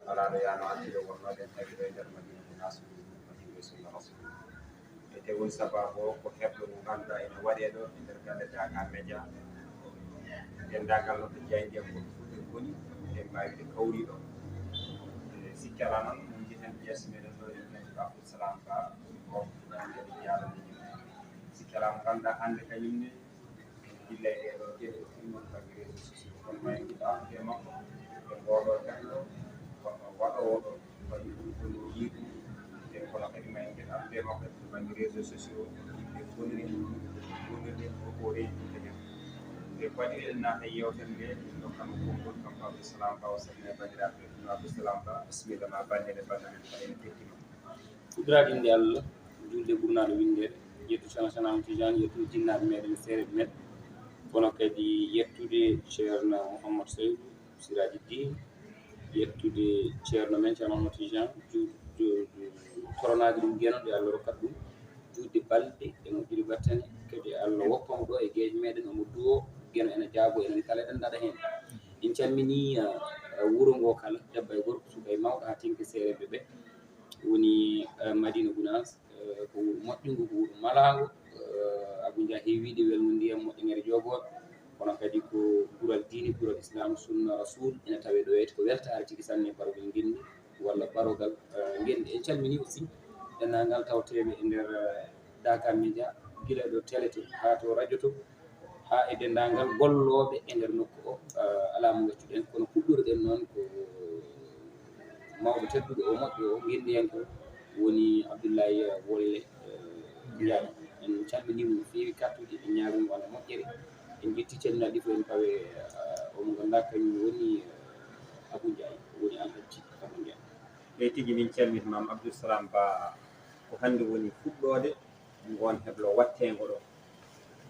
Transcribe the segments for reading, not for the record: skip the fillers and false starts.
ala no yano antido wonno den tagido e nder Madiina gunaas Madiina sunna rasul e te woni sababu ko heblo mo ganduɗa ene waɗe ɗo e nder galle Dakar Média dendagal no to jeyndi ko fuɗɗi woni e mbawide kawri ɗo sikkala noon min jiten jees meɗen ɗo en kadi ko Abdou Salam Ba ko ande yaalande yimɓe sikkala mo ganduɗa hande kañumne dilla e ɗo jeeɗe ɗimmon banggue réseau sociaux kono may giɗa e makko e ngoɗo gaɗɗo waɗowo ɗo waɗi ɗum yiiɗu e kono kadi may giɗa ɓe makko e banggue réseau sociaux yimɓe gonirɗe koko reeji kadi e waɗi eɗen naata yewtere nde ɗo kamɓe konngol kanko Abdou Salam Ba o salmine bandiraɓe ɗum Abdou Salam Ba bisimilla ma bandede bandamel fa en kettima fuɗɗorade inde Allah julde ɓurnaɗo windede yettu Cheikh Tidiane yettude jinnaɓe meɗen seeɗe men kono kadi yettude ceerno Mouhammad Seydou Siraji Din yettude ceerno men Cheikh Mouhammad Tidiane toronade ɗum guenoɗo yo Allah rokkat ɗum juutde balɗe e moƴƴude battane kadi Allah woppamo ɗo e gueeje meɗen omo duwo gueno ene jaago enen kala eɗen daɗa hen en calmini wuuro ngo kala debbo e gorko suka e mawɗo ha tinki seereɓe ɓe woni Madiina gunaas ko wuuro moƴƴugo ko wuuro malago Abou Dia heewide welmo ndiyam moƴƴinere jogoɓe kono kadi ko ɓuural diine ɓuural islam sunna rasul ene tawe ɗo wiyete ko weltare tigui sanne barogal guendi walla barogal guendi en calmini aussi dennagal tawteɓe e nder Dakar Média guila ɗo télé to ha to radio to ha e dendagal golloɓe e nder nokku o ala mo gaccuɗen kono puɗɗorɗen noon ko mawɗo tedduɗo o moƴƴo o guendiyanko woni Abdoulaye Wolle Ndiaye en calminimo no feewi kattude e ñaaguimo Allah moƴƴere en jetti calminaɗi fof en pawe omo ganduɗa kañum woni Abou Ndiaye woni alhaji Abou Ndiaye ɓe tigui min calmitimama Abdou Salam Ba ko hande woni fuɗɗode ngon heblo wattego ɗo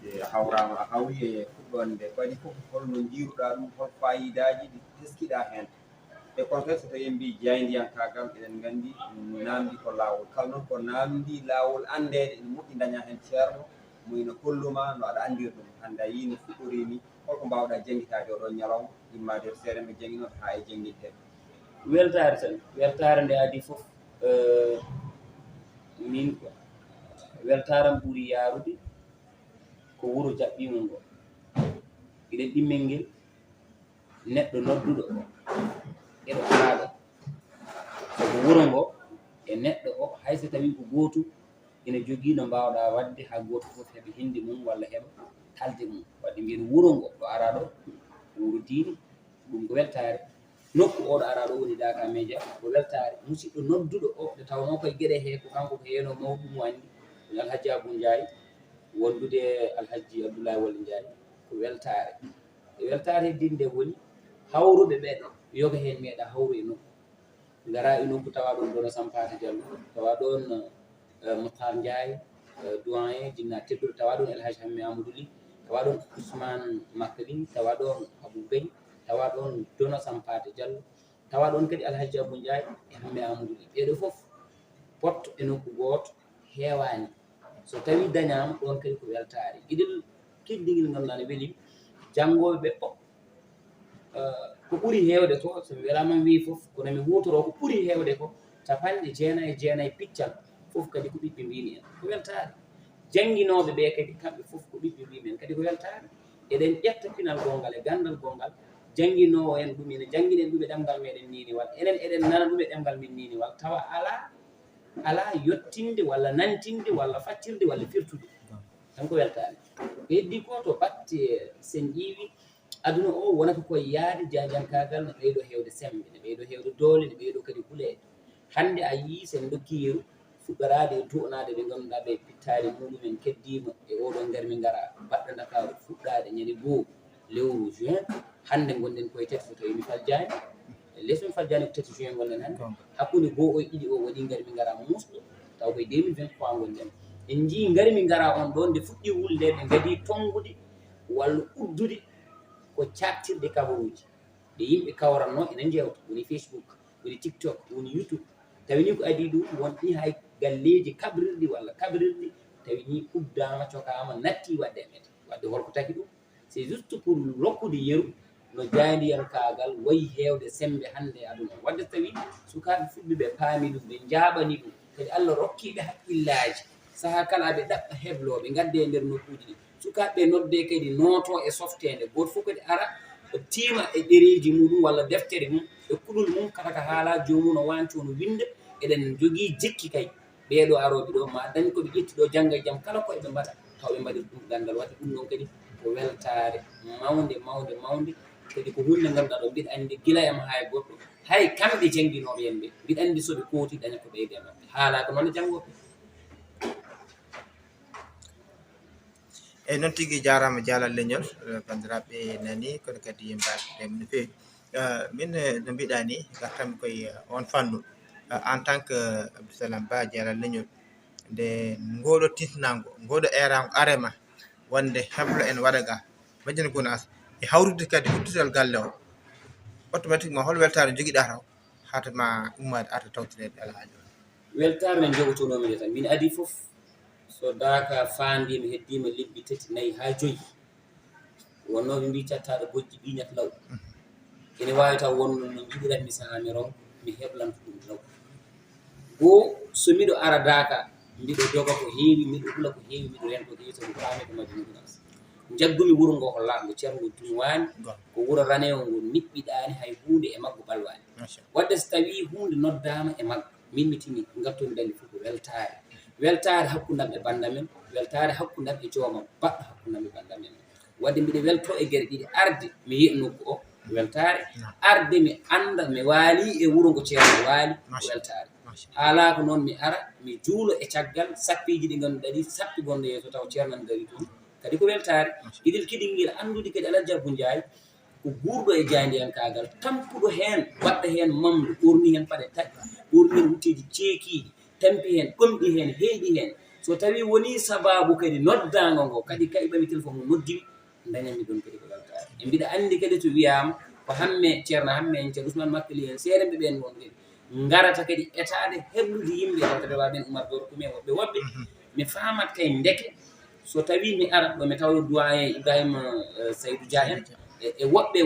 e hawrama a hawri e fuɗɗode nde waɗi foof holno jiiruɗa ɗum hol fayidaji ɗi teskiɗa hen e kono kadi so tawi en mbi jaydiyankagal eɗen gandi namdi ko lawol kala noon ko namdi lawol andede ene moƴƴi daña hen ceerno muyno holluma no aɗa andir ɗum hande a yii no fuɗɗori ni holko mbawɗa jangguitade oɗo ñalawma immade seeɗa mɓe jangguinoto ha e jangguinte weltare tan weltare nde adi foof min ko weltaram ɓuuri yarude ko wuuro jaɓɓimo ngo eɗen ɗimmel ngel neɗɗo nodduɗo eɗo araɗo sabu wuuro ngo e neɗɗo o hayso tawi ko gootu ene jogui no mbawɗa wadde ha goto foof heeɓa hindi mum walla heeɓa halde mum wadde mbiyen wuuro ngo ɗo araɗo ko wuuro diine ɗum ko weltare nokku oɗo araɗo woni Dakar Média ko weltare musidɗo nodduɗo o nde tawno koye gueɗe he ko kanko ko heeno mawɗum wandi woni alhaji Abou Ndiaye wondude alhaji Abdoulaye Wolle Ndiaye ko weltare e weltare heddinde woni hawruɓe ɓeɗo yoga hen meeɗa hawru e nokku gara e nokku tawa ɗon Dono Sampate Diallo tawa ɗon Moukhtar Ndiaye doyen jinna tedduɗo tawa ɗon Elhaji Hammi Amadou Ly tawa ɗon Ousmane Makali tawa ɗon Abou Bey tawa ɗon Dono Sampate Diallo tawa ɗon kadi alhaji Abou Ndiaye e Hammi Amadou Ly ɓeɗo foof potto e nokku goto heewani so tawi dañama ɗon kadi ko weltare guiɗel keddigel ganduɗa ne weeli janggoɓe ɓe fof ko ɓuuri heewde to so mi welama mi wi foof kono mi hutoro ko ɓuuri heewde ko 99 piccal foof kadi ko ɓiɓɓe mbimi en ko weltare jangguinoɓe ɓe kadi kamɓe foof ko ɓiɓɓe mbimi en kadi ko weltare eɗen ƴetta pinal gongal e gandal gongal jangguinowo en ɗum ene jangguinen ɗum e ɗemgal meɗen niniwal enen eɗen nana ɗum e ɗemgal min niniwal tawa ala yettinde walla nantinde walla faccirde walla firtude tan ko weltare ko heddi ko to batte sen ƴiwi aduna o wonata koye yaade jajankagal ne ɓeydo hewde sembe ne ɓeydo hewde doole ne ɓeydo kadi hulede hande a yii sen dokki yeru fuɗɗorade e tu'nade ɓe ganduɗa ɓe pittade muɗumen keddima e oɗon nder min gara baɗɗo Dakaru fuɗɗade ñande goo lewru juin hande gonɗen koye tati so tawi mi faljani lees min faljani ko tati juin gonɗen hande hakkude goo o e ɗiɗi o waɗi ngari min gara musɗo taw koye 2023 gonɗen en jii ngari min gara on ɗon nde fuɗɗi wulde ɓe gadi tongude walla uddude ko cattirɗe kabaruji ɗe yimɓe kawranno ene jewta woni Facebook woni TikTok woni YouTube tawi ni ko adi ɗum wonɗi hay galleji kabrirɗi walla kabrirɗi tawi ni uddama cokama natti wadde mete wadde holko taki ɗum c'est juste pour lokkude yeru no jayndiyankagal wayi heewde sembe hannde e aduna wadde so tawi sukaaɓe fuɗɓe ɓe paami ɗum ɓe jaaɓani ɗum kadi Allah rokkiiɓe haqqillaji sahaa kala aɓe ɗaɓɓa heblooɓe ngadde e ndeer nokkuuji ɗi sukaaɓe nodde kadi nooto e softeende gooto fof kadi ara tiima e ɗereeji muɗum walla deftere mum e kuɗol mum kata ka haala joomum no waanco no winda eɗen jogii jikki kay ɓeeɗo arooɓe ɗo ma dañ ko ɓe ƴetti ɗo jannga e jam kala koye ɓe mbaɗa taw ɓe mbaɗi ɗum gandal wadde ɗum ɗon kadi ko weltaare mawnde kadi ko hunde ngannduɗaa ɗo mbiɗa anndi gila e ma haa e goɗɗo hay kamɓe jannginooɓe en ɓe mbiɗa anndi so ɓe kooti daña ko ɓeyde e maɓɓe haalaaka noon e janngoɓe eyi noon tigi jarama jaalal leñol bandiraɓe nani kono kadi mbaɗe no feewi min no mbiɗa ni gartami koye on fannu en tant que Abdoussalam Ba jaalal leñol nde ngoɗo titnago ngoɗo erago arema wonde heblo en waɗa ga Madiina gunaas e hawrude kadi uddital galle o automatiquement hol weltare joguiɗa taw hatma ummade arta tawtirede alhaali weltare nde jogotonomi de tan min adi fof so daaka faandima heddima lebbi 3 4 ha 5 wonnoɓe mbi cattaɗo bojji ɓiñat law ene wawi taw wonno no jiɗiranmi saha mi ron mi heblanto ɗum law goo so miɗo ara daaka mbiɗo joga ko heewi miɗo hula ko heewi miɗo rento ko heewi somi paami ko Madiina gunaas jaggumi wuro ngo ko laaɓgo ceerno dumwani ko wuro ranewo ngo niɓɓiɗani hay hunde e maggo ɓalwani wadde so tawi hunde noddama e maggo min mi timi gartomi dandi fof ko weltare hakkundam e bandamen weltare hakkundam e joomam baɗɗo hakkundam e bandamen wadde mbiɗa welto e gueɗe ɗiɗi arde mi yiya nokku o weltare arde mi anda mi waali e wuro ngo ceerno waali weltare haalako noon mi ara mi juulo e caggal sappiji ɗi ngannduɗaa ɗi sappi gonɗo yeeso taw ceerno nan gari toon kadi ko weltare iɗel kiɗel ngel andude kadi Alhaji Abou Ndiaye ko guurɗo e jayndiyankagal tampuɗo heen waɗɗa heen mamdu ɓorni heen paɗe taƴ ɓorni heen wutteji ceekiiɗi tampi heen ɗomɗi heen heeɗi heen so tawi woni sababu kadi noddago ngo kadi kayiɓami téléphone mo noddimi dañanmi ɗon kadi ko weltare e mbiɗa anndi kadi to wiyama ko hamme ceerno hamme en ceerno Ousmane Makkeli en seeɗen ɓe ɓen won kadi ngarata kadi etade heblude yimɓe tawde waɓen Oumar Doro Koumi woɓɓe woɓɓe mi famat kay ndeke so tawi mi ara ɗo mi tawdo doyen Ibrahima Saydou Dia en e woɓɓe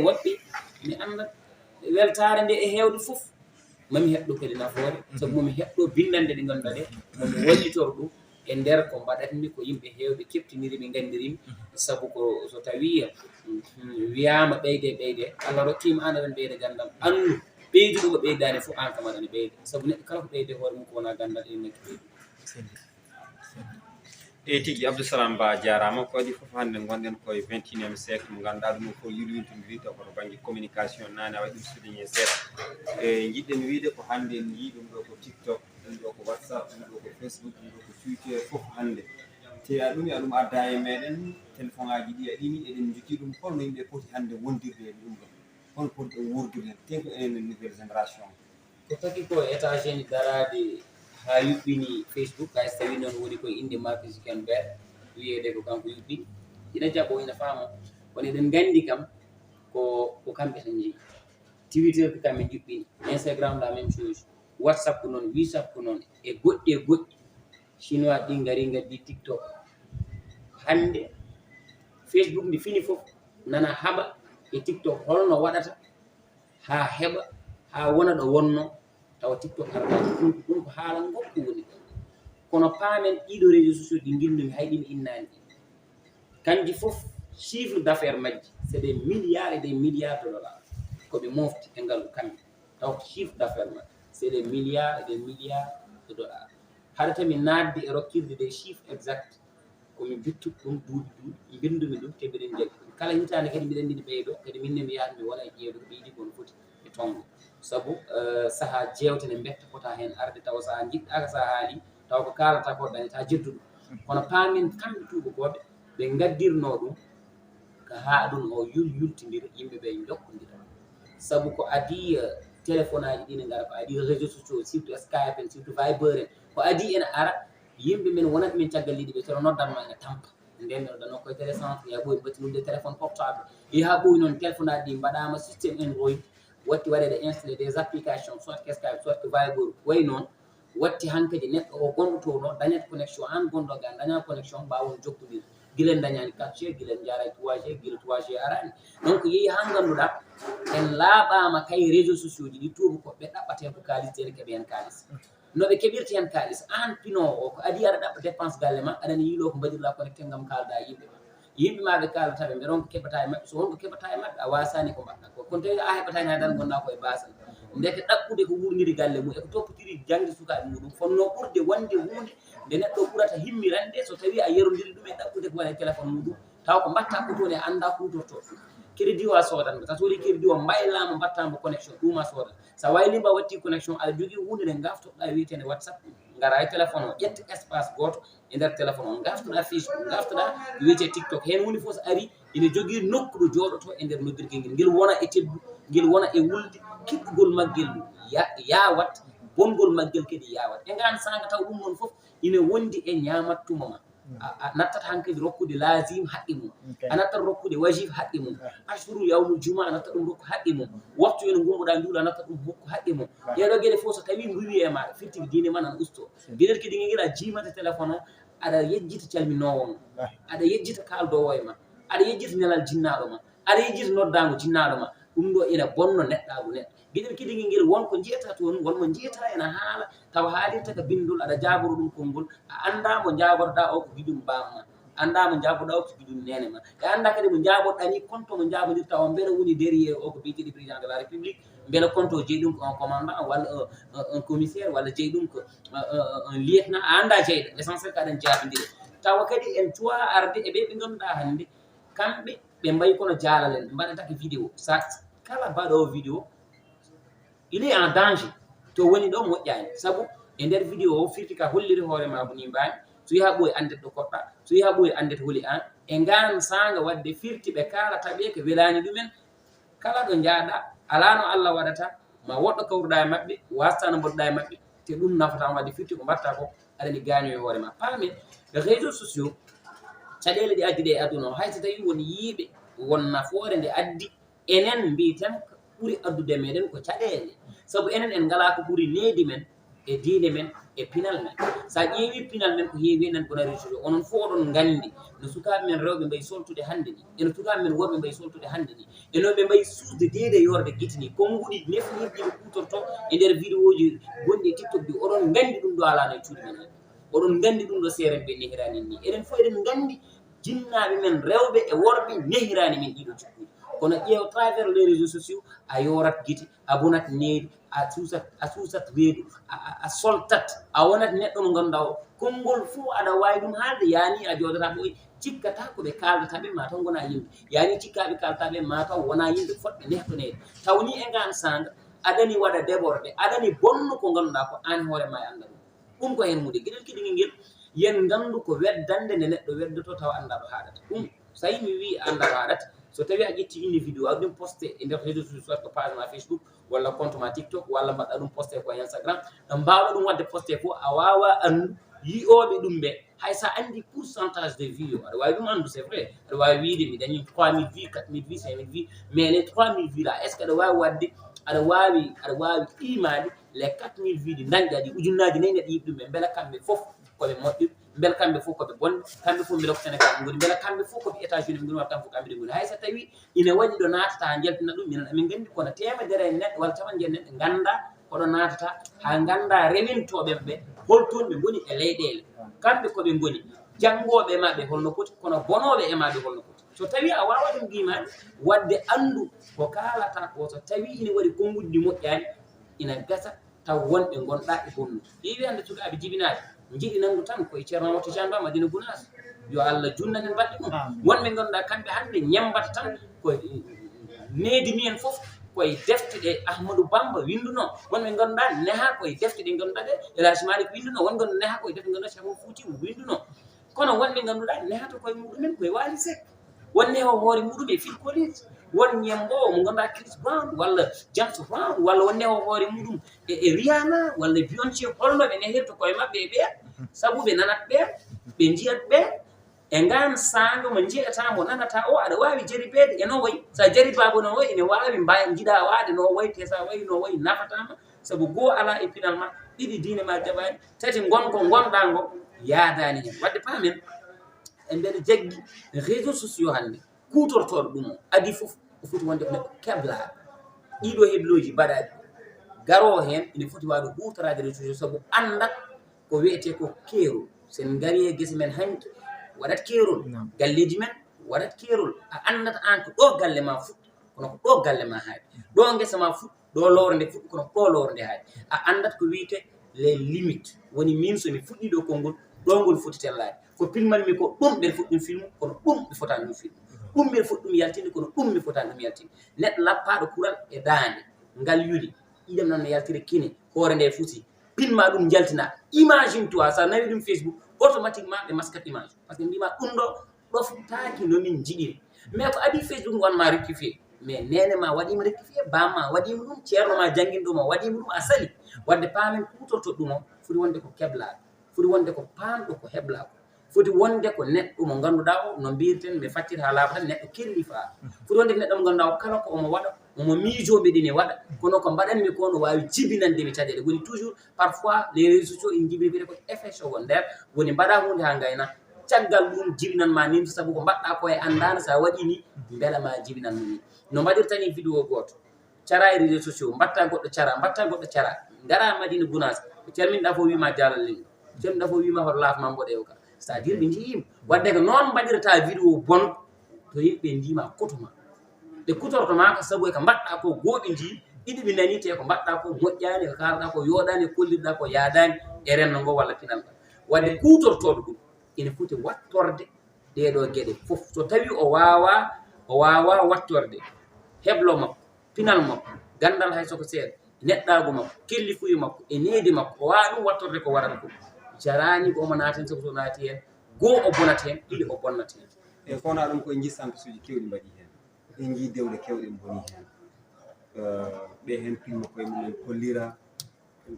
mi anda weltare nde e heewde fof mami heɓɗo kadi nafoore sabu momi heɓɗo bindande ɗe ngannduɗaa ɗe momi wallitoro ɗum e nder ko mbaɗatmi ko yimɓe heewɓe keɓtiniri ɓe nganndirimi sabu ko so tawi wiyama ɓeyde Allah rokkima an aɗen ɓeyde gandam andu ɓeyduɗo ko ɓeydani fof an kam aɗane ɓeyde sabu neɗɗo kala ko ɓeyde hoore mum ko wona gandal ene nekki ɓeydu e tigi Abdoussalam Ba jarama ko waɗi fof hannde gonɗen koye 21e siècle mo ganduɗa ɗum ko yulwintodiri taw koto banggue communication nane a waɗi ɗum souligné seeɗa e jiɗɗen wiide ko hannde en yii ɗum ɗo ko TikTok ɗum ɗo ko WhatsApp ɗum ɗo ko Facebook ɗum ɗo ko Twitter fof hannde te a ɗum aɗum adda e meɗen téléphone aji ɗi aɗini eɗen jogui ɗum holno yimɓe poti hannde wondirde e ɗum ɗo holno poti ɗo wurdirde tenko enen nouvelle génération ko taki ko états-unis darade ha yuɓɓini Facebook hay so tawi noon woni koye inde Mark Zuckerberg wiyede ko kanko yuɓɓini ina jaɓo ina faamo kono eɗen nganndi kam ko kamɓe tan jeeyi Twitter ko kamɓe juɓɓini Instagram la même chose WhatsApp ko noon WhatsApp ko noon e goɗɗi chinois ɗi ngari ngaddi TikTok hannde Facebook ndi fini fof nana haɓa e TikTok holno waɗata ha heɓa ha wona ɗo wonno tawa TikTok ardaji ɗum ko haala ngokku woni ɗon kono paamen ɗiɗo réseaux sociaux ɗi ngindumi hayɗimi innani ɗi kanji fof chiffre d' affaire majji c'est des milliards et des milliards de dollars koɓe mofti e ngal kamɓe taw chiffre d' affaire majji c'est des milliards et des milliards de dollars haɗa tami naatde e rokkirde des chiffres exact komi bittude ɗum duuɓi bindumi ɗum te mbiɗen jaggi ɗum kala hitande kadi mbiɗen ndini ɓeyɗo kadi minne mi yahat mi wona e ƴeewde ko ɓeydi kono foti e tongo sabu saha jewtene mbetta fota hen arde tawa saha jiɗɗaka sa haali taw ko kalata ko dañata jedduɗo kono paamin kamɓe tubakoɓe ɓe gaddirno ɗum ko ha ɗum o yultidira yimɓeɓe jokkodira sabu ko adi téléphone aji ɗi ne ngara ko adi réseaux sociaux surtout Skype en surtout Viber en ko adi ene ara yimɓe men wonata men caggal liɗi ɓe sono noddanma ene tampa nden ɗano koye télécentre ya ɓoyi battinude téléphone portable ha ɓoyi noon téléphone aji ɗi mbaɗama systéme Android watti waɗede installé des applications soit que Skype soit que Viber way noon watti hankkadi neɗɗo o gonɗo to no dañat connexion an gonɗo ga daña connexion mbawon jokkodir gilen dañani 4G gilen jaray 3G gila 3G arani donc yeehi ha ganduɗa en laaɓama kay réseaux sociaux ji ɗi tuuba ko ɓe ɗaɓɓate ko kalis tere keɓe hen kalis noɓe keɓirta hen kalis an pinowo o ko adi aɗa ɗaɓɓa dépense galle ma aɗani yiilo ko mbaɗirɗa connecté gam kalda yimɓe ma yimɓe ma ɓe kalataɓe mbe ronko keɓata e maɓɓe so wonko keɓata e maɓɓe a wasani ko mbaɗɗa ko kono tawi a heɓatani ha dan gonɗa koye basal ndeke ɗaɓɓude ko wurniri galle mum eko toppitiri jangde sukaɓe muɗum fonno ɓurde wonde hunde nde neɗɗo ɓurata himmirande so tawi a yerodiri ɗum e ɗaɓɓude ko waɗa téléphone muɗum taw ko mbatta ko toon e anda kutorto crédit o a sodanmo sa soodi crédit o mbaylama mbattamo connexion ɗum a soodan sa waylimba watti connexion aɗa jogui hunde nde gaftoɗa wiyetede whatsapp gara e téléphone o ƴetta espace goto e nder téléphone o gaftoɗa facebook gaftoɗa wiyete tiktok hen hunde foof so ari ine jogui nokku ɗo joɗoto e nder noddirguel ngel ngel wona e teddu ngel wona e wulde kiɗɗugol maggel yawat bongol maggel kadi yawat e ngan sanga taw ɗum noon foof ine wondi e ñamattuma ma a nattata hankkadi rokkude lazim haqqi mum a nattat rokkude wajif haqqi mum ashuru yawmul juma a natta ɗum rokku haqqi mum waktu ene gummoɗa nduɗo a natta ɗum hokku haqqi mum ɗeɗo gueɗe fof so tawi mbuwi e maɗa firtiɓe dine ma nan usto gueɗel kadi guel a jimata téléphone o aɗa yejjita calminowo ma aɗa yejjita kaldowo e ma aɗa yejjita ñalal jinnaɗo ma aɗa yejjita noddago jinnaɗo ma ɗum ɗo ina bonno neɗɗago neɗɗo gueɗel kiɗigui guel wonko jiyata toon wonmo jiyata ena haala taw haalirta ko bindol aɗa jaboro ɗum konngol a anda mo jaborɗa o ko giɗum bamma anda mo jaboɗa o ko giɗum nene ma e anda kadi mo jaboɗɗa ni compte mo jabodirta o beele woni derriére o ko biyeteɗi président de la république beele compte o jeeyi ɗum ko un commandant walla un commissaire walla jeeyi ɗum ko un lieutenant a anda jeyɗo l'essentiel ko aɗen jabodiri tawa kadi en cuwa arde e ɓe ɓe ganduɗa hannde kamɓe ɓe mbayi kono jaalalen ɓe mbaɗatake vidéo sa kala mbaɗowo vidéo il est en danger to woni ɗo moƴƴani saabu e nder vidéo o firti ka holliri hoore ma ko ni mbani so yaha ɓooyi andet ɗo koɗɗa so yaha ɓooyi andet hooli an e ngan sanga wadde firti ɓe kalata ɓe ko welani ɗumen kala ɗo jaaɗa ala no Allah waɗata ma woɗɗo kawruɗa e maɓɓe wasta no mboɗɗa e maɓɓe te ɗum nafatama wadde firti ko mbatta ko aɗani gaño e hoore ma paamen réseaux sociaux caɗele ɗe addi ɗe e aduna o hayso tawi won yiiɓe won nafoore nde addi enen mbiten ko ɓuuri addude meɗen ko caɗele saabu enen en ngala ko ɓuuri needi men e diine men e pinal men sa ƴeewi pinal men ko heewi enen ko réseaux sociaux onon fof oɗon nganndi no sukaaɓe men rewɓe mbayi soltude hannde ni eno sukaaɓe men worɓe mbayi soltude hannde ni enoɓe mbayi suusde deede yorde gite ni konnguɗi nefnirɗi ɓe kutorto e nder vidéo ji gonɗi e tiktok ɗi oɗon nganndi ɗum ɗo alano e cuuɗi men hen oɗon nganndi ɗum ɗo seeren ɓe nehirani ni eɗen fof eɗen nganndi jinnaaɓe men rewɓe e worɓe nehirani men ɗiɗo cikkuɗi kono ƴeew travers les réseaux sociaux a yorat gite a bonat needi a suusat reedu a soltat a wonat neɗɗo mo ngannduɗa o konngol fof aɗa wawi ɗum haalde yani a joodata ɓoy cikkata ko ɓe kaldataɓe ma taw gona yimɓe yani cikkaɓe kaldataɓe ma taw wona yimɓe fotɓe nehtonede tawni e ngan sanga aɗani waɗa déborde aɗani bonno ko ngannduɗa ko an hoore ma e anda ɗum ko hen hunde gueɗel kiɗigui nguel yen nganndu ko weddande nde neɗɗo weddoto taw anda ɗo haɗata ɗum so tawi mi wi anda ɗo haɗata so tawi a ƴetti inni vidéo a ɗum posté e nder réseaux sociaux soit ko page ma facebook walla compte ma tiktok walla mbaɗɗa ɗum posté ko instagram ɗo mbawɗa ɗum wadde posté fof a wawa andu yiyoɓe ɗum ɓe hay sa andi pourcentage de vie o aɗa wawi ɗum andu c'est vrai aɗa wawi wiide mi dañi 3000 vues 4000 vues 5000 vues mais les 3000 vues là est ce que aɗa wawi wadde aɗa wawi qimade les 4000 vues ɗi dañɗa ɗi ujunnaji nayyi neɗɗo yiɗi ɗum ɓe beela kamɓe fof koɓe moƴƴuɓe beela kamɓe fof koɓe bonɓe kamɓe fof beela ko sénégal ɓe goni beela kamɓe fof koɓe états unis ɓe goni walla kamɓe fof kamɓe ɗe goni hay so tawi ina waɗi ɗo natata ha jaltina ɗum minen amin gandi kono temedere neɗɗo walla capanɗe neɗɗo ganda koɗo natata ha ganda rewintoɓe ɓe holtoon ɓe goni e leyɗele kamɓe koɓe goni janggoɓe maɓe holno poti kono bonoɓe e maɓe holno poti so tawi a wawa ɗum qimade wadde andu ko kalata ko so tawi ina waɗi konngudi ɗi moƴƴani ina gasa taw wonɓe gonɗa e bonnu ƴeewi hande sukaɓe jibinaɓe jiɗi nandu tan koye ceerno Mamadou Tidiane Ba Madiina gunaas yo Allah junnan en mbaɗɗi ɗum wonɓe ganduɗa kamɓe hande ñembata tan koye needi mumen foof koye defte ɗe Ahmadou Bamba winduno wonɓe ganduɗa neha koye defte ɗe ganduɗa ɗe El Hadji Malick winduno won ganduɗa neha koye defte ganduɗa Cheikh Oumar Fouti winduno kono wonɓe ganduɗa nehata koye muɗumen koye Wally Seck won neho hoore muɗum e Phil Collins won ñembowo mo ganduɗa Chris Brown walla James Brown walla won neho hoore muɗum e Rihanna walla Beyoncé holno ɓe nehirta koye mabɓe e ɓen saabu ɓe nanat ɓen ɓe jiyat ɓen e ngan sanga mo jiiɗata mo nanata o aɗa wawi jaribede e no wayi sa jaribama no wayi ene wawi jiiɗa waade no wayi te sa wayi no wayi nafatama saabu goho ala e pinal ma ɗiɗi diine ma jaɓani tati gonko gonɗa ngo yaadani hen wadde paamen e nder jaggi réseaux sociaux hannde kuutortooɗo ɗum o adi fof o foti wonde ko neɗɗo keblaa ɗiɗo hebloji mbaɗaaɗi garoo heen ine foti waawde huutoraade réseaux sociaux sabu anndat ko wiyetee ko keerol sen ngari e gese men hanki waɗat keerol galleeji men waɗat keerol a anndata aan ko ɗo galle ma fuɗɗi kono ko ɗo galle ma haaɗi ɗo ngesa ma fuɗɗi ɗo lowre nde fuɗɗi kono ɗo lowre nde haaɗi a anndat ko wiyetee les limites woni min so mi fuɗɗii ɗo konngol ɗo ngol foti tellaade ko pilmanmi ko ɗum ɓe fuɗɗum filmu kono ɗum ɓe fotaani ɗum filmu ɗum ɓe fuɗɗum yaltinde kono ɗum ɓe fotaani ɗum yaltinde neɗɗo lappaaɗo kural e daande ngal yuli iɗem noon no yaltire kine hoore nde fusi pinma ɗum jaltina imagine toi sa nawi ɗum Facebook automatiquement ɓe maskat image par ce que mbima ɗum ɗo ɗoftaaki nomin jiɗiri mais ko adi Facebook wonma rectifié mais nene ma waɗima rectifié bamma waɗima ɗum ceerno ma jangguinɗoma waɗima ɗum a sali wadde paamen kutorto ɗum o foti wonde ko keblaaɗo foti wonde ko paamɗo ko heblako foti wonde ko neɗɗo mo ngannduɗa o no mbirten ɓe faccita ha laaɓa tan neɗɗo kellifa foti wonde ko neɗɗo mo ngannduɗa o kala ko omo waɗa omo miijoɓe ɗine waɗa kono ko mbaɗanmi ko no wawi jibinandemi caɗele woni toujours parfois les réseaux sociaux en jibini wiyete ko effet secondaire woni mbaɗa hunde ha gayna caggal ɗum jibinanma nimsa sabu ko mbaɗɗa ko e andano sa waɗi ni beelama jibinan ni no mbaɗirtani vidéo goto cara e réseaux sociaux mbatta goɗɗo cara gara Madiina gunaas calminɗa fof wima jalallel calminɗa fof wima hoto laafma mboɗewo ka c'est à dire ɓe jiima wadde ko noon mbaɗirta vidéo bon to yimɓe ndima kotoma ɓe kutortoma ko sabu e ko mbaɗɗa ko gooɓe jii ɗiɗi ɓe nani te ko mbaɗɗa ko moƴƴani ko kalɗa ko yoɗani kollirɗa ko yaadani e renno ngo walla pinal ngal wadde kutortoɗo ɗum ina foti wattorde ɗeɗo gueɗe fof so tawi o wawa wattorde heblo makko pinal makko gandal hay soko seeɗa neɗɗago makko kellifuyu makko e needi makko o wawa ɗum wattorde ko warata ko jarani ko omo naati hen sabu so naati hen goo o bonat hen ɗiɗi o bonnat hen e fona ɗum koye jissantosuji kewɗi mbaɗi hen en jii dewle kewɗe boni hen ɓe hen pilma koye mumen kollira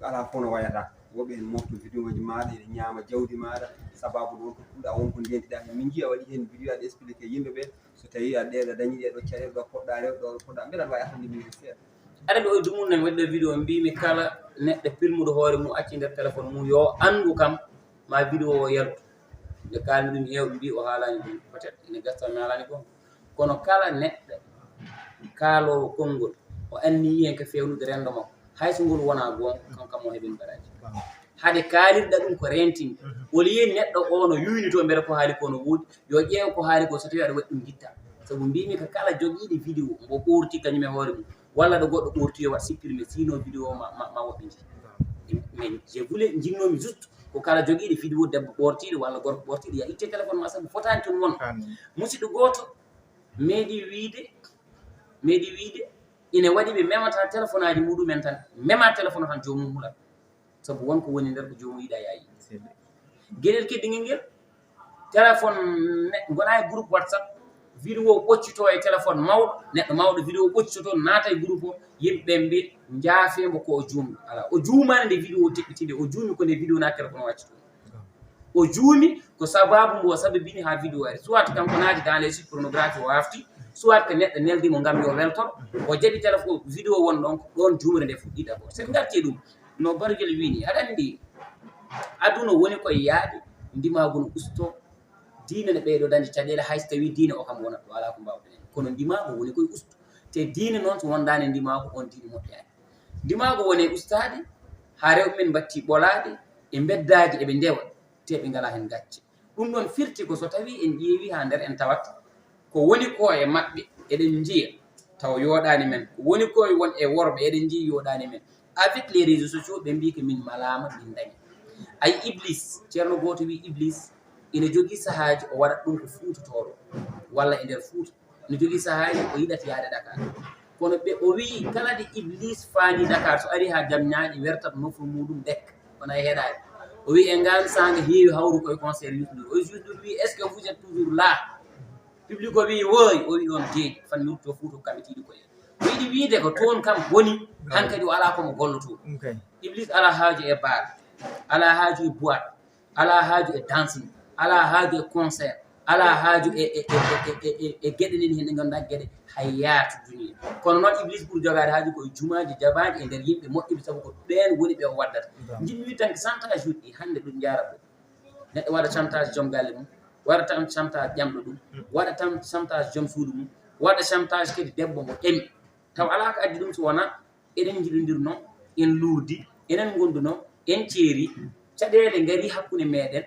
ala fof no wayata woɓɓe hen mofto vidéo ji maɗa ene ñaama jawdi maɗa sababu ɗon ko puɗɗa wonko ndentiɗa hen min jii a waɗi hen vidéo aɗa expliqué yimɓeɓe so tawi a dañi ɗeɗo caɗele ɗo poɗɗa rew ɗo poɗɗa mbeɗa wawi attande min seeɗa aɗa ɗo e dumum waɗi ɗo vidéo mbimi kala neɗɗo pilmuɗo hoore mum acci nder téléphone mum yo andu kam ma vidéo o yaltu nde kalmi ɗum hewɓe mbi o haalani ɗum peut être ine gasta mi haalani gon kono kala neɗɗo kaalowo konngol o anni hen ko fewnude rendo makko hayso ngol wona gon kankam o heɓen baraji hade kaalirɗa ɗum ko rentini woli neɗɗo o no yuynito mbere ko haali ko no woodi yo ƴeew ko haali ko so tawi aɗa waɗi ɗum gitta sabu mbimi ko kala jogiiɗo vidéo mbo ɓorti kañum e hoore mum walla ɗo goɗɗo ɓorti yo wat supprimé sinon vidéo ma woɓɓe jii mais je voulais jinnomi juste ko kala jogiiɗo vidéo debbo ɓortiɗo walla gorko ɓortiɗo ya itte téléphone ma sabu fotani toon won musidɗo goto meeɗi wiide ine waɗi ɓe memata téléphone aji muɗumen tan mema téléphone tan jomum hulat sabu wonko woni nder ko jomum yiɗa ya yi gueɗel keddigel ngel téléphone gona e groupe WhatsApp vidéo ɓoccito e téléphone mawɗo neɗɗo mawɗo vidéo ɓoccitoto naata e groupe o yimɓe mbi jaafemo ko o juumɗo ala o juumani nde vidéo teɓɓitinde o juumi ko nde vidéo naata téléphone waccito o juumi ko sababu mbo sababini ha vidéo ari soit kanko naati dans les sites pornographie o wafti soit que neɗɗo neldimo ngam yo weltoro o jaɓi téléphone vidéo won ɗon ko ɗon juumre nde fuɗɗi d'abord sen garti ɗum no barguel wini aɗa andi aduna woni koye yaade ndimagu no usto diine ne ɓeyɗo dañde caɗele hayso tawi diine o kam wonat ɗo ala ko mbawɗen hen kono ndimago woni koye usto te diine noon so wondani ndimago on diine moƴƴani ndimago woni ustade ha rewɓe men batti ɓolade e beddaji eɓe ndewa te ɓe ngala hen gacce ɗum ɗon firti ko so tawi en ƴeewi ha nder en tawat ko woni ko e maɓɓe eɗen jiya taw yoɗani men ko woni ko won e worɓe eɗen jiya yoɗani men avec les réseaux sociaux ɓe mbi ko min malama min dañi ay iblis ceerno goto wi iblis ina jogui sahaji o waɗat ɗum ko fuutotoɗo walla e nder fuuta ina jogui sahaji o yiɗata yaade Dakar kono ɓe o wi kala de iblis faani Dakar so ari ha jam ñaaƴi wertat nofru muɗum dekka wona heeɗade o wi e ngal sanga heewi hawru koye concert yusndur o jusndur wi est ce que vous êtes toujours là public o wi woy o wi on deeƴi fan mirto fuuto kamɓe tiiɗi koye o yiɗi wiide ko toon kam woni hankkadi o ala komo golloto iblis ala haaju e baal ala haaju e boîte ala haaju e dancing ala haaju e concert ala haaju e geɗe nen hen ɗe ganduɗa geɗe hay yaatu duniya kono noon iblis ɓuuri jogade haaju koye jumaji jabaji e nder yimɓe moƴƴuɓe sabu ko ɓen woni ɓe o waddata jiɗmi wi tan ko chantage uji ɗi hande ɗum jarata ɗo neɗɗo waɗa chantage joom galle mum waɗa tan chantage ƴamɗo ɗum waɗa tan chantage joom suudu mum waɗa chantage kadi debbo mo ƴami taw ala ko addi ɗum so wona eɗen jiɗodirno en luurdi enen gonduno en ceeri caɗeele ngari hakkunde meɗen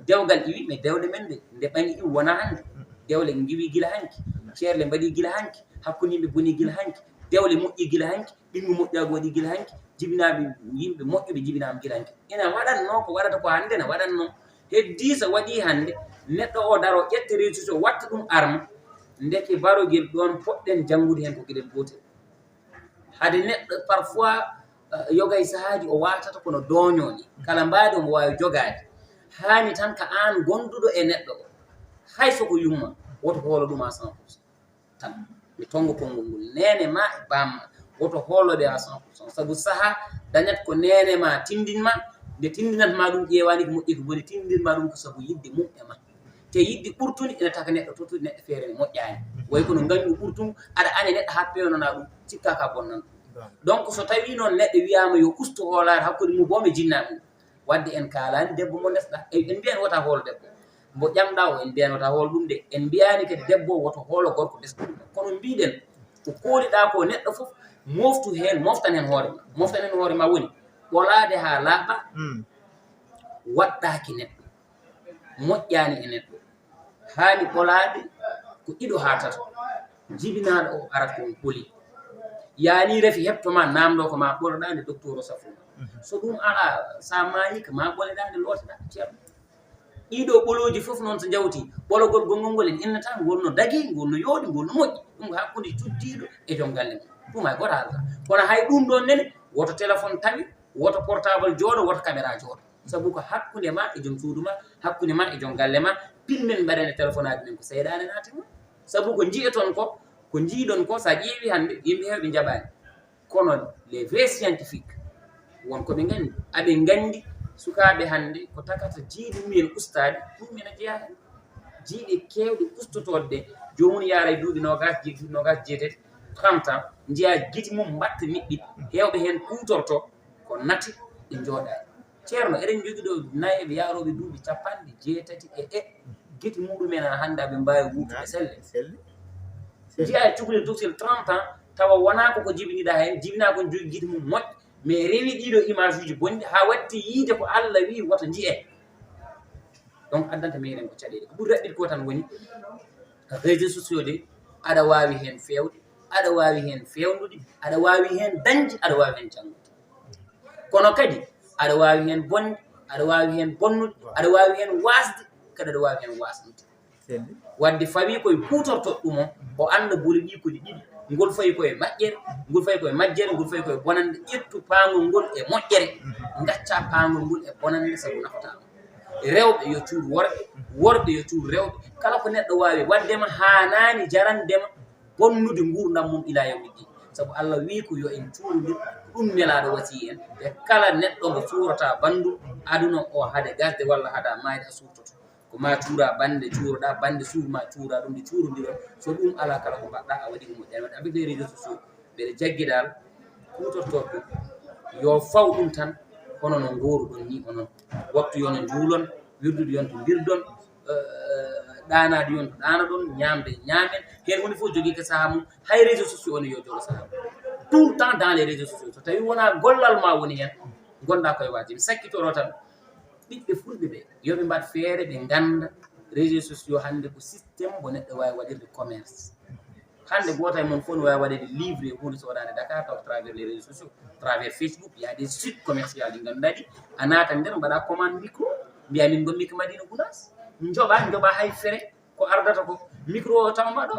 dewgal iwi mais dewle men nde ɓangi iwi wona hannde dewle giwi gila hanki ceerle mbaɗi gila hanki hakkunde yimɓe boni gila hanki dewle moƴƴi gila hanki ɓingu moƴƴago waɗi gila hanki jibinaɓe yimɓe moƴƴuɓe jibinama gila hanki ina waɗanno ko waɗata ko hannde ne waɗanno heddi so waɗi hannde neɗɗo o daro ƴette résus o watta ɗum arme ndeke barogel ɗon poɗɗen janngude hen ko gueɗel gotel hade neɗɗo parfois yogay sahaaji o watata kono dooñoni kala mbaadi omo wawi jogade hani tan ka an gonduɗo e neɗɗo o hay soko yumma woto hoolo ɗum à 100% tan mi tongo konngol ngol nene ma e bamma woto hooloɓe à 100% sabu saaha dañat ko nene ma tindinma nde tindinatma ɗum ƴewani ko moƴƴi ko boni tindinma ɗum ko sabu yidde mum e ma te yidde ɓurtude ene taka neɗɗo totude neɗɗo feere ne moƴƴani way kono gañu ɓurtum aɗa aña neɗɗo ha pewnana ɗum cikka ka bonnan donc so tawi noon neɗɗo wiyama yo ustu hoolare hakkude mum bomi jinnaɓe mum wadde en kalani debbo mo nesɗa en mbiyan wota hoolo debbo mbo ƴamɗa o en mbiyan wota hoolo ɗum de en mbiyani kadi debbo woto hoolo gorko desɗum kono mbiɗen ko kooliɗa ko neɗɗo foof moftu hen moftan hen hoore ma woni ɓolade ha laaɓa waɗɗaki neɗɗo moƴƴani e neɗɗo haani ɓolade ko ɗiɗo ha tato jibinaɗo o arat kon ɓoli yani refi heɓtoma namdo ko ma ɓoloɗa nde docteur o safuma so ɗum ala sa mayi ko ma ɓoleɗa nde looteɗa ceerno ɗiɗo ɓoloji fof noon so jawti ɓologol gongol ngol en innata ngolno dagi ngolno yooɗi ngolno moƴƴi ɗum ko hakkude cuddiɗo e joom galle mum ɗum hay goto haalata kono hay ɗum ɗon nene woto téléphone tawi woto portable jooɗo woto caméra jooɗo sabu ko hakkunde ma e joom suudu ma hakkunde ma e joom galle ma pinmen mbaɗene téléphone aji men ko seeɗane natima sabu ko jiiɗeton ko jiiɗon ko sa ƴeewi hannde yimɓe heewɓe jaɓani kono les vrais scientifique wonko ɓe gandi aɓe gandi sukaɓe hannde ko takata jiiɗi mumen ustade ɗum ene jeeya hen jiiɗe kewɗe ustotode jomum yaara e duuɓi nogas jeetati 30 ans jiiya guiti mum mbatta niɓɓi hewɓe hen kutorto ko nati ɓe jooɗani ceerno eɗen jogui ɗo nayeɓe yaaroɓe duuɓi 60 guiti muɗumen ha hannde aɓe mbawi wutude selle jiiya e cukalel toksel 30 ans tawa wona koko jibiniɗa hen jibina kon jogui guiti mum moƴƴe mais rewi ɗiɗo image uji bonɗi ha watti yiide ko Allah wi woto jiiye donc addanta meɗen ko caɗele ko ɓuri raɓɓiɗe ko tan woni réseaux sociaux de aɗa wawi hen fewde aɗa wawi hen fewnude aɗa wawi hen dañde aɗa wawi hen janggude kono kadi aɗa wawi hen bonde aɗa wawi hen bonnude aɗa wawi hen wasde kadi aɗa wawi hen wasnude wadde fawi koye kutortoɗo ɗum o anda boli ɗi kodi ɗiɗi ngol fayi koye maƴƴere ngol fayi koye majjere ngol fayi koye bonande ƴettu paangol ngol e moƴƴere gacca paangol ngol e bonande sabu nafotama rewɓe yo cuuɗ worɓe yo cuuɗ rewɓe kala ko neɗɗo wawi waddema hanani jarandema bonnude gurdam mum ila yawmi din sabu Allah wi ko yo en cuuɗodir ɗum nelaɗo wasi en e kala neɗɗo mo suurata bandum aduna o haade gasde walla haada mayde a suurtoto ko ma cuura bande cuuroɗa bande suuma cuura ɗum nde cuurodiro so ɗum ala kala ko mbaɗɗa a waɗi ko moƴƴani wadde avec les réseaux sociaux ɓeɗe jagguiɗal kutortoɗo yo faw ɗum tan hono no goruɗon ni onon waktu yo no juulon wirdude yon to birdon ɗanade yon to ɗanaɗon ñamde ñaamen hen woni fof jogui ko saaha mum hay réseaux sociaux one yo jogo saaha tout le temps dans les réseaux sociaux so tawi wona gollal ma woni hen gonɗa koye waji mi sakkitoro tan ɓiɓɓe fulɓe ɓe yoɓe mbat feere ɓe ganda réseaux sociaux hannde ko systéme mo neɗɗo wawi waɗirde commerce hannde goto e mon fof ne wawi waɗede livré hunde so waɗande Dakar taw travers les réseaux sociaux travers Facebook il y a des sites commercial ɗi ganduɗa ɗi a naata nder mbaɗa commande micro mbiya min gommi ko Madiina gunaas joɓa hay fere ko ardata ko micro o tawma ɗo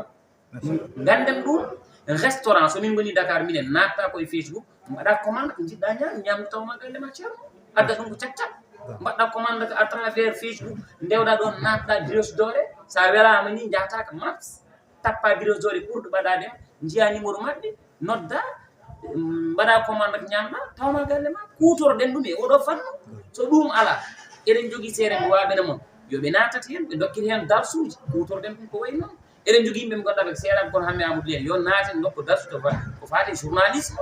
ganden ɗum restaurant somin goni Dakar minen natta koye Facebook mbaɗa commande ko jiɗɗa ñamde tawma galle ma ceerno adda ɗum ko cagcat mbaɗɗa commande à travers Facebook ndewɗa ɗon natɗa Brioche Dorée sa welama ni jahataka Maps tappa Brioche Dorée ɓurɗo ɓaɗade jiiya numéro maɓɓe nodda mbaɗa commande ko ñamɗa tawma galle ma kutoroɗen ɗum e oɗo fannu so ɗum ala eɗen jogui seere mo waɓene moon yoɓe natat hen ɓe dokkit hen darsuji kutoroɗen ɗum ko way noon eɗen jogui yimɓe ɓe ganduɗa ɓe seeɗaɓe kono hammi Amadou Ly en yo naaten dokko darsu ko fate journalisme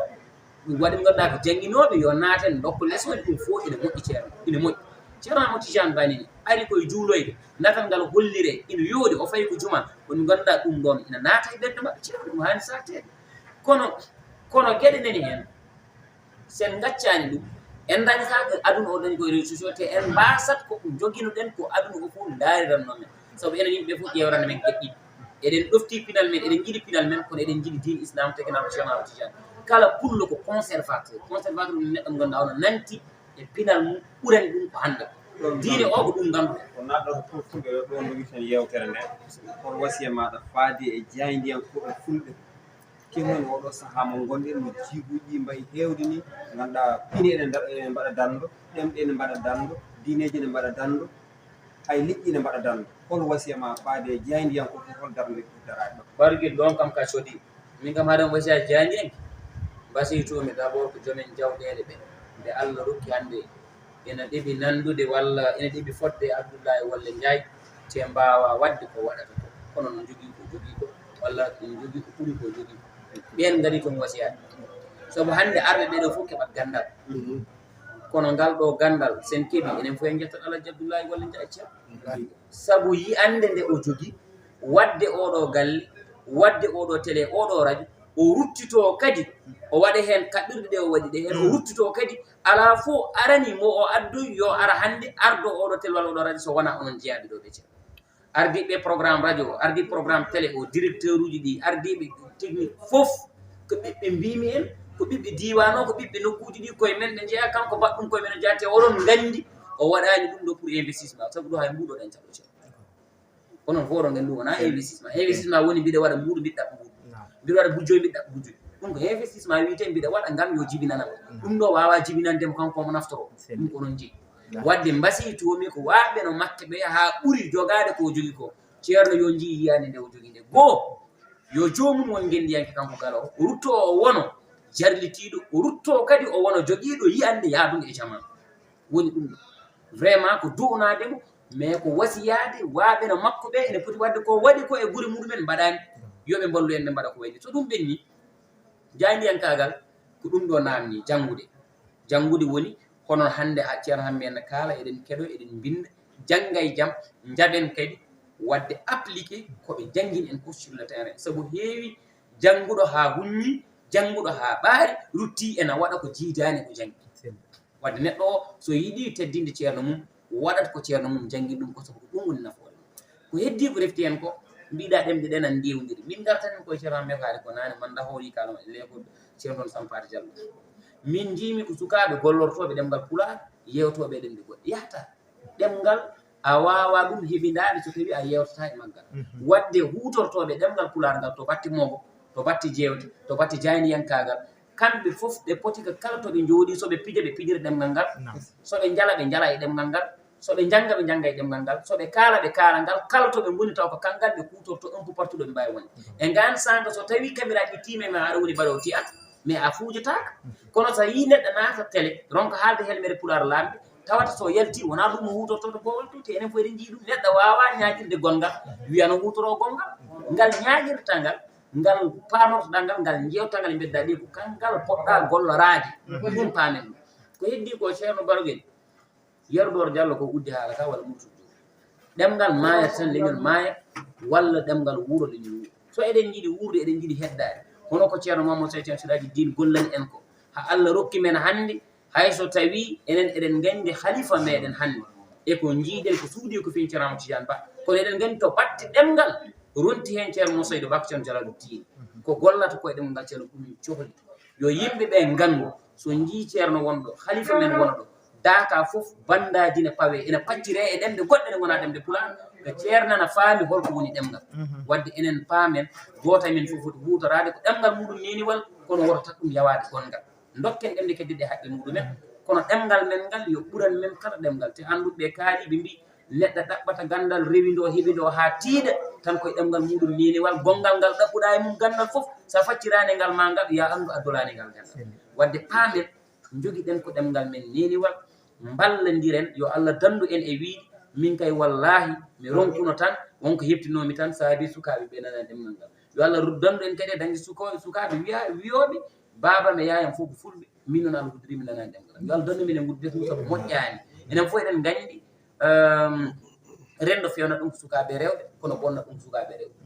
ɗum waɗi ɓe ganduɗa ko jangguinoɓe yo naaten dokko leçon ɗum fof ene moƴƴi ceerno ene moƴƴi ceerno Tijane banini ari koye juuloyde natal ngal hollire ina yooɗi o fayi ko juma woni ganduɗa ɗum ɗon ina naata e ɓerde maɓɓe ceerno ɗum hani sartede kono gueɗe nani hen sen gaccani ɗum en dañatake aduna o dañi koye réseau sociaux te en mbasat ko joguino ɗen ko aduna o fof daariranno men saabu enen yimɓe fof ƴewrande men geɗɗi eɗen ɗofti pinal men eɗen jiiɗi pinal men kono eɗen jiiɗi din islam teganama ceerno Tijane kala pullo ko conservateur ɗum neɗɗo mo ganduɗa ono nanti e pinal mum ɓurani ɗum ko hande diine o ko ɗum ganduɗa ko naɗɗo fulɓe ɗo ndogi ten yewtere nde kono wasiya maɗa faadi e jaydiyankoɓe fulɓe kemoni oɗo saaha mo gonɗen no jiiguji mbayi hewde ni ganduɗa pine ene mbaɗa dando ɗemɗe ene mbaɗa dando diineji ene mbaɗa dando hay liƴƴi ene mbaɗa dando hol wasiya ma faade e jaydiyankoɓe hol darde darade barguel ɗon kam ka coodi min kam haɗon wasiya jaydiyanke basiytomi d' abord ko joomen jawɗele ɓe nde Allah rokki hande ina ɗeɓi nandude walla ina ɗeɓi fodde Abdoullahi walla Ndiaye te mbawa wadde ko waɗata ko kono no jogui ko walla ene jogui ko ɓuuri ko jogui ɓen gari toon wasiyade saabu hande arɓe ɓeɗo fof keɓat gandal kono ngal ɗo gandal sen keeɓi enen fof en jettat Alaji Abdoullahi walla Ndiaye ceerno saabu yiyande nde o jogui wadde oɗo galle wadde oɗo télé oɗo radio o ruttito kadi o waɗa hen kaɓirɗe ɗe o waɗi ɗe hen o ruttito kadi ala fof arani mo o addoy yo ara hande ardo oɗo tel walla oɗo radio so wona onon jeeyaɓe ɗo ɓe ceerno ardiɓe programme radio o ardi programme télé o directeur uji ɗi ardiɓe technique fof ko ɓiɓɓe mbimi en ko ɓiɓɓe diwan o ko ɓiɓɓe nokkuji ɗi koye men ɓe jeeya kanko mbaɗɗum koye men jeeyate oɗon gandi o waɗani ɗum ɗo pour investissement saabu ɗo hay mbuɗoɗen caɗo ceerno onon fof oɗon gandi ɗum wona investissement woni mbiɗa waɗa mbuɗo mbiɗa ɗaɓɓa mbiɗa waɗa bujjoy mbiɗa ɗaɓɓa bujjoy ɗum ko investissement wiyete mbiɗa waɗa ngam yo jibinanam ɗum ɗo wawa jibinandemo kanko omo naftoro ɗum ko noon jeeyi wadde mbasiytomi ko waɓɓe no makke ɓe ha ɓuuri jogade ko jogui ko ceerno yo jii yiyande nde o jogui nde goho yo jomum won gendiyanke kanko kala o rutto o wono jarlitiɗo o rutto kadi o wono joguiɗo yiyande yaadude e jamanu woni ɗum ɗo vraiment ko du'nademo mais ko wasiyade waɓe no makko ɓe ene poti wadde ko waɗi ko e guure muɗumen mbaɗani yoɓe mballu en ɓe mbaɗa ko wayni so ɗum ɓenni jaydiyankagal ko ɗum ɗo namni janggude woni hono hande a ceerno hammi en kaala eɗen keɗo eɗen binda jangga e jaam jaɓen kadi wadde appliqué koɓe jangguini en fof sur le terrain saabu heewi jangguɗo ha hummi jangguɗo ha ɓaari rutti ena waɗa ko jiidani ko janggi wadde neɗɗo o so yiiɗi teddinde ceerno mum waɗat ko ceerno mum jangguini ɗum ko saabu ko ɗum woni nafoore ko heddi ko refti hen ko mbiɗa ɗemɗe ɗe nan ndiwdiri min gartanen koye ceerno hammi kaali ko nane man dahori kalama lekol ceerno on Sampati Diallo min jimi ko sukaɓe gollortoɓe ɗemgal pulaar yewtoɓe ɗemɗe goɗɗe yahata ɗemgal a wawa ɗum heɓidade so tawi a yewtata e maggal wadde hutortoɓe ɗemgal pulaar ngal to batte mogo to batte jewte to batte jaydiyankagal kamɓe fof ɓe poti ko kala toɓe jooɗi soɓe pija ɓe pijira ɗemgal ngal soɓe jala ɓe jala e ɗemgal ngal soɓe jangga ɓe jangga e ɗemgal ngal soɓe kaala ɓe kaala ngal kala toɓe goni taw ko kangal ɓe kutorto un peu partout ɗo ɓe mbawi wonde e ngan sanga so tawi kamiraɓe tiime ma aɗa woni mbaɗo tiyat mais a fuujataka kono so yi neɗɗo naata télé ronko haalde helmere pulaar lamɓe tawata so yalti wona ɗum mo hutorto to bowol to te enen fof eɗen jii ɗum neɗɗo wawa ñaguirde gongal wiya no hutoro gongal ngal ñaguirta ngal panortoɗa ngal jewta ngal bedda ɗi ko kangal poɗɗa gollorade ɗum paamen ɗum ko heddi ko ceerno Barguel Yerdor Diallo ko uddi haala ka walla mutuɗo ɗemgal maayat tan leñol maaya walla ɗemgal wuuro leñol wuuro so eɗen jiiɗi wuurde eɗen jiiɗi heddade hono ko ceerno Mamadou Seydou Siraji din gollani en ko ha Allah rokki men hande hayso tawi enen eɗen gandi khalifa meɗen hande e ko jiiɗen ko suudi ko fin ceerno Tidiane Ba kono eɗen gandi to batte ɗemgal ronti hen ceerno Seydou Ba ceerno Jalaluddin ko gollata koye ɗemgal ceerno ɗum cohli yo yimɓe ɓe gandu so jii ceerno wonɗo khalifa men wonɗo daka fof bandaji ne pawe ene paccire e ɗemde goɗɗe ɗe gona ɗemde pulaar ko ceernana faami holko woni ɗemgal wadde enen paamen goto men fof foti hutorade ko ɗemgal muɗum neniwal kono woto tat ɗum yawade gongal dokken ɗemde keddiɗe haqqe muɗumen kono ɗemgal men ngal yo ɓuran men kala ɗemgal te anduɓe kaali ɓe mbi neɗɗo ɗaɓɓata gandal rewido heɓido ha tiiɗa tan koye ɗemgal muɗum neniwal gongal ngal ɗaɓɓuɗa e mum gandal fof sa faccirani ngal ma ngal ya andu a dolani ngal gandal wadde paamen joguiɗen ko ɗemgal men neniwal ballodiren yo Allah dandu en e wiiɗi min kay wallahi mi ronkuno tan wonko heɓtinomi tan saabi sukaɓe ɓe nana ɗemgal ngal yo Allah dandu en kadi e dañde sukaɓe wiyoɓe baba me yayan fof ko fulɓe min noon Allah huddorimi nana ɗemgal yo Allah dandu min e gudde ɗum sabu moƴƴani enen fof eɗen nganndi renndo fewna ɗum sukaaɓe rewɓe kono bonna ɗum sukaaɓe rewɓe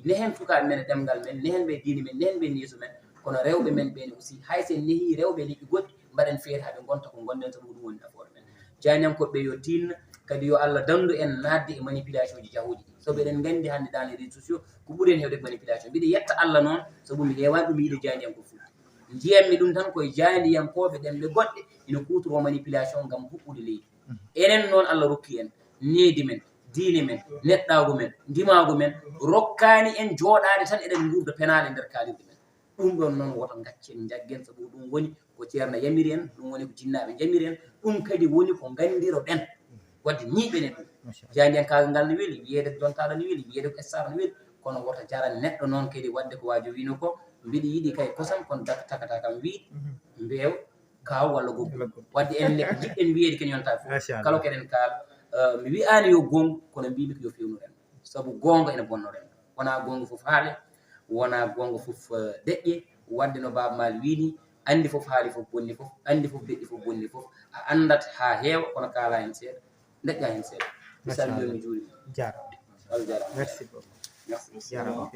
ne heen sukaaɓe men e ɗemngal men ne heen ɓe diine men ne heen ɓe yeeso men kono rewɓe men ɓeene aussi hay sen nehii rewɓe liɓi goɗɗi mbaɗen feere haa ɓe ngonta ko ngonɗen sabu ɗum woni nafoore men jañankoɓe yo tinno kadi yo Allah dandu en naatde e manipulation ji jahuuji ɗi sabu eɗen nganndi hannde dans les réseaux sociaux ko ɓuri en heewde manipulation mbiɗa yetta Allah noon sabu mi heewani ɗum yiide jañanko fuɗi njiyatmi ɗum tan koye jaandiyankoɓe ɗemɓe goɗɗe ina kutoro manipulation ngam huɓɓude leydi enen noon Allah rokki en needi men diine men neɗɗaago men ndimaago men rokkaani en jooɗaade tan eɗen nguurda penaale nder kaalirɗe men ɗum ɗon noon woto gaccen jaggen sabu ɗum woni ko ceerno yamiri en ɗum woni ko jinnaaɓe jamiri en ɗum kadi woni ko nganndiroɗen wadde ñiiɓene ɗum jaandiyankaagal ngal no weli wiyeede jontaɗo no weli wiyeede ko star no weli kono woto jaran neɗɗo noon kadi wadde ko waajo wino ko mbiɗa yiɗi kay kosam kono takata kam wiide mbeew kaaw walla goggo wadde enen ko jiɗɗen wiyeede ken yontaa fof kala ko eɗen kaala mi wi'aani yo goongu kono mbimi ko yo fewnu ren sabu goonga ene bonno ren wonaa goonga fof haale wonaa goonga fof deƴƴe wadde no Baaba Maal wiini anndi fof haali fof bonni fof anndi fof deƴƴi fof bonni fof a anndat haa heewa kono kaalaa heen seeɗa deƴƴaa heen seeɗa mi salmini mi juurima jarama merci beaucoup merci jarama